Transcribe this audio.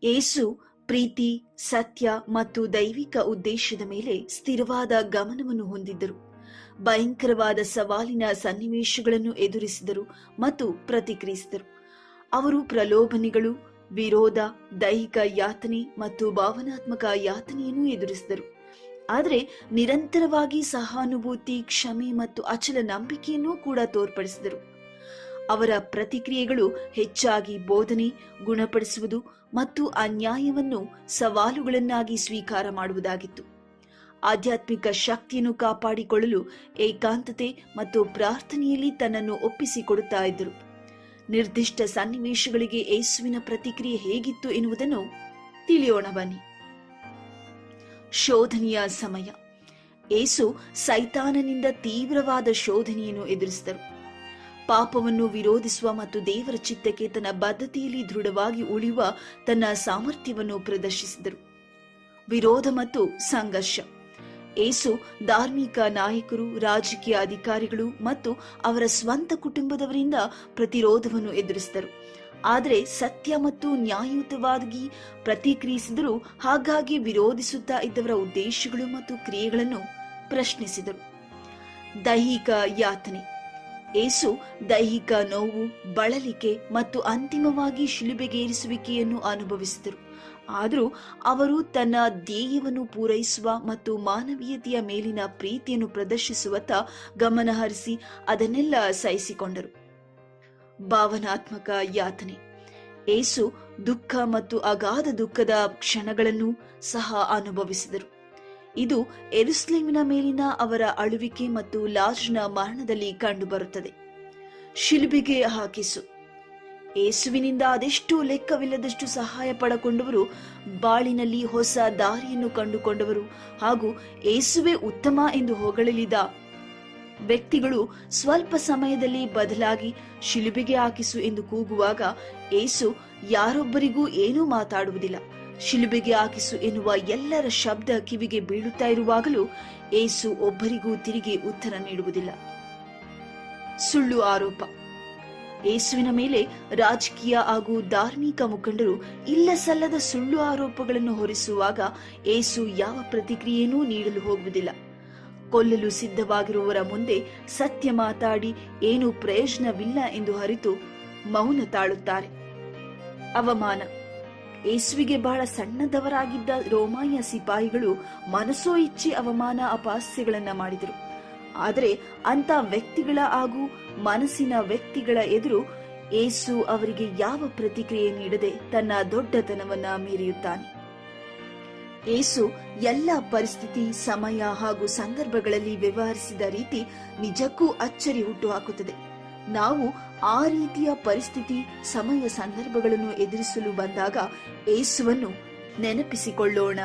ಯೇಸು ಪ್ರೀತಿ, ಸತ್ಯ ಮತ್ತು ದೈವಿಕ ಉದ್ದೇಶದ ಮೇಲೆ ಸ್ಥಿರವಾದ ಗಮನವನ್ನು ಹೊಂದಿದ್ದರು. ಭಯಂಕರವಾದ ಸವಾಲಿನ ಸನ್ನಿವೇಶಗಳನ್ನು ಎದುರಿಸಿದರು ಮತ್ತು ಪ್ರತಿಕ್ರಿಯಿಸಿದರು. ಅವರು ಪ್ರಲೋಭನೆಗಳು, ವಿರೋಧ, ದೈಹಿಕ ಯಾತನೆ ಮತ್ತು ಭಾವನಾತ್ಮಕ ಯಾತನೆಯನ್ನು ಎದುರಿಸಿದರು. ಆದರೆ ನಿರಂತರವಾಗಿ ಸಹಾನುಭೂತಿ, ಕ್ಷಮೆ ಮತ್ತು ಅಚಲ ನಂಬಿಕೆಯನ್ನು ಕೂಡ ತೋರ್ಪಡಿಸಿದರು. ಅವರ ಪ್ರತಿಕ್ರಿಯೆಗಳು ಹೆಚ್ಚಾಗಿ ಬೋಧನೆ, ಗುಣಪಡಿಸುವುದು ಮತ್ತು ಅನ್ಯಾಯವನ್ನು ಸವಾಲುಗಳನ್ನಾಗಿ ಸ್ವೀಕಾರ ಮಾಡುವುದಾಗಿತ್ತು. ಆಧ್ಯಾತ್ಮಿಕ ಶಕ್ತಿಯನ್ನು ಕಾಪಾಡಿಕೊಳ್ಳಲು ಏಕಾಂತತೆ ಮತ್ತು ಪ್ರಾರ್ಥನೆಯಲ್ಲಿ ತನ್ನನ್ನು ಒಪ್ಪಿಸಿಕೊಡುತ್ತಾ ಇದ್ದರು. ನಿರ್ದಿಷ್ಟ ಸನ್ನಿವೇಶಗಳಿಗೆ ಯೇಸುವಿನ ಪ್ರತಿಕ್ರಿಯೆ ಹೇಗಿತ್ತು ಎನ್ನುವುದನ್ನು ತಿಳಿಯೋಣ ಬನ್ನಿ. ಶೋಧನೆಯ ಸಮಯ. ಯೇಸು ಸೈತಾನನಿಂದ ತೀವ್ರವಾದ ಶೋಧನೆಯನ್ನು ಎದುರಿಸಿದರು. ಪಾಪವನ್ನು ವಿರೋಧಿಸುವ ಮತ್ತು ದೇವರ ಚಿತ್ತಕ್ಕೆ ತನ್ನ ಬದ್ಧತೆಯಲ್ಲಿ ದೃಢವಾಗಿ ಉಳಿಯುವ ತನ್ನ ಸಾಮರ್ಥ್ಯವನ್ನು ಪ್ರದರ್ಶಿಸಿದರು. ವಿರೋಧ ಮತ್ತು ಸಂಘರ್ಷ. ಯೇಸು ಧಾರ್ಮಿಕ ನಾಯಕರು, ರಾಜಕೀಯ ಅಧಿಕಾರಿಗಳು ಮತ್ತು ಅವರ ಸ್ವಂತ ಕುಟುಂಬದವರಿಂದ ಪ್ರತಿರೋಧವನ್ನು ಎದುರಿಸಿದರು. ಆದರೆ ಸತ್ಯ ಮತ್ತು ನ್ಯಾಯಯುತವಾಗಿ ಪ್ರತಿಕ್ರಿಯಿಸಿದರು. ಹಾಗಾಗಿ ವಿರೋಧಿಸುತ್ತಾ ಇದ್ದವರ ಉದ್ದೇಶಗಳು ಮತ್ತು ಕ್ರಿಯೆಗಳನ್ನು ಪ್ರಶ್ನಿಸಿದರು. ದೈಹಿಕ ಯಾತನೆ. ಯೇಸು ದೈಹಿಕ ನೋವು, ಬಳಲಿಕೆ ಮತ್ತು ಅಂತಿಮವಾಗಿ ಶಿಲುಬೆಗೇರಿಸುವಿಕೆಯನ್ನು ಅನುಭವಿಸಿದರು. ಆದರೂ ಅವರು ತನ್ನ ಧ್ಯೇಯವನ್ನು ಪೂರೈಸುವ ಮತ್ತು ಮಾನವೀಯತೆಯ ಮೇಲಿನ ಪ್ರೀತಿಯನ್ನು ಪ್ರದರ್ಶಿಸುವತ್ತ ಗಮನ ಹರಿಸಿ ಅದನ್ನೆಲ್ಲ ಸಹಿಸಿಕೊಂಡರು. ಭಾವನಾತ್ಮಕ ಯಾತನೆ. ಯೇಸು ದುಃಖ ಮತ್ತು ಅಗಾಧ ದುಃಖದ ಕ್ಷಣಗಳನ್ನು ಸಹ ಅನುಭವಿಸಿದರು. ಇದು ಯೆರೂಸಲೇಮಿನ ಮೇಲಿನ ಅವರ ಅಳುವಿಕೆ ಮತ್ತು ಲಾಜರ್ನ ಮರಣದಲ್ಲಿ ಕಂಡುಬರುತ್ತದೆ. ಶಿಲುಬೆಗೆ ಹಾಕಿಸು. ಯೇಸುವಿನಿಂದ ಅದೆಷ್ಟು ಲೆಕ್ಕವಿಲ್ಲದಷ್ಟು ಸಹಾಯ ಪಡೆಕೊಂಡವರು, ಬಾಳಿನಲ್ಲಿ ಹೊಸ ದಾರಿಯನ್ನು ಕಂಡುಕೊಂಡವರು ಹಾಗೂ ಯೇಸುವೇ ಉತ್ತಮ ಎಂದು ಹೊಗಳಿದ ವ್ಯಕ್ತಿಗಳು ಸ್ವಲ್ಪ ಸಮಯದಲ್ಲಿ ಬದಲಾಗಿ ಶಿಲುಬೆಗೆ ಹಾಕಿಸು ಎಂದು ಕೂಗುವಾಗ ಯೇಸು ಯಾರೊಬ್ಬರಿಗೂ ಏನೂ ಮಾತಾಡುವುದಿಲ್ಲ. ಶಿಲುಬೆಗೆ ಹಾಕಿಸು ಎನ್ನುವ ಎಲ್ಲರ ಶಬ್ದ ಕಿವಿಗೆ ಬೀಳುತ್ತಾ ಇರುವಾಗಲೂ ಯೇಸು ಒಬ್ಬರಿಗೂ ತಿರುಗಿ ಉತ್ತರ ನೀಡುವುದಿಲ್ಲ. ಸುಳ್ಳು ಆರೋಪ. ಯೇಸುವಿನ ಮೇಲೆ ರಾಜಕೀಯ ಹಾಗೂ ಧಾರ್ಮಿಕ ಮುಖಂಡರು ಇಲ್ಲ ಸಲ್ಲದ ಸುಳ್ಳು ಆರೋಪಗಳನ್ನು ಹೊರಿಸುವಾಗ ಯೇಸು ಯಾವ ಪ್ರತಿಕ್ರಿಯೆಯನ್ನೂ ನೀಡಲು ಹೋಗುವುದಿಲ್ಲ. ಕೊಲ್ಲಲು ಸಿದ್ಧವಾಗಿರುವವರ ಮುಂದೆ ಸತ್ಯ ಮಾತಾಡಿ ಏನೂ ಪ್ರಯೋಜನವಿಲ್ಲ ಎಂದು ಅರಿತು ಮೌನ ತಾಳುತ್ತಾರೆ. ಅವಮಾನ. ಯೇಸುವಿಗೆ ಬಹಳ ಸಣ್ಣದವರಾಗಿದ್ದ ರೋಮಾನ್ಯ ಸಿಪಾಯಿಗಳು ಮನಸೋ ಇಚ್ಛೆ ಅವಮಾನ, ಅಪಹಾಸ್ಯಗಳನ್ನ ಮಾಡಿದರು. ಆದರೆ ಅಂತ ವ್ಯಕ್ತಿಗಳ ಹಾಗೂ ಮನಸ್ಸಿನ ವ್ಯಕ್ತಿಗಳ ಎದುರು ಯೇಸು ಅವರಿಗೆ ಯಾವ ಪ್ರತಿಕ್ರಿಯೆ ನೀಡದೆ ತನ್ನ ದೊಡ್ಡತನವನ್ನ ಮೀರಿಯುತ್ತಾನೆ. ಯೇಸು ಎಲ್ಲ ಪರಿಸ್ಥಿತಿ, ಸಮಯ ಹಾಗೂ ಸಂದರ್ಭಗಳಲ್ಲಿ ವ್ಯವಹರಿಸಿದ ರೀತಿ ನಿಜಕ್ಕೂ ಅಚ್ಚರಿ ಹುಟ್ಟುಹಾಕುತ್ತದೆ. ನಾವು ಆ ರೀತಿಯ ಪರಿಸ್ಥಿತಿ, ಸಮಯ, ಸಂದರ್ಭಗಳನ್ನು ಎದುರಿಸಲು ಬಂದಾಗ ಯೇಸುವನ್ನು ನೆನಪಿಸಿಕೊಳ್ಳೋಣ.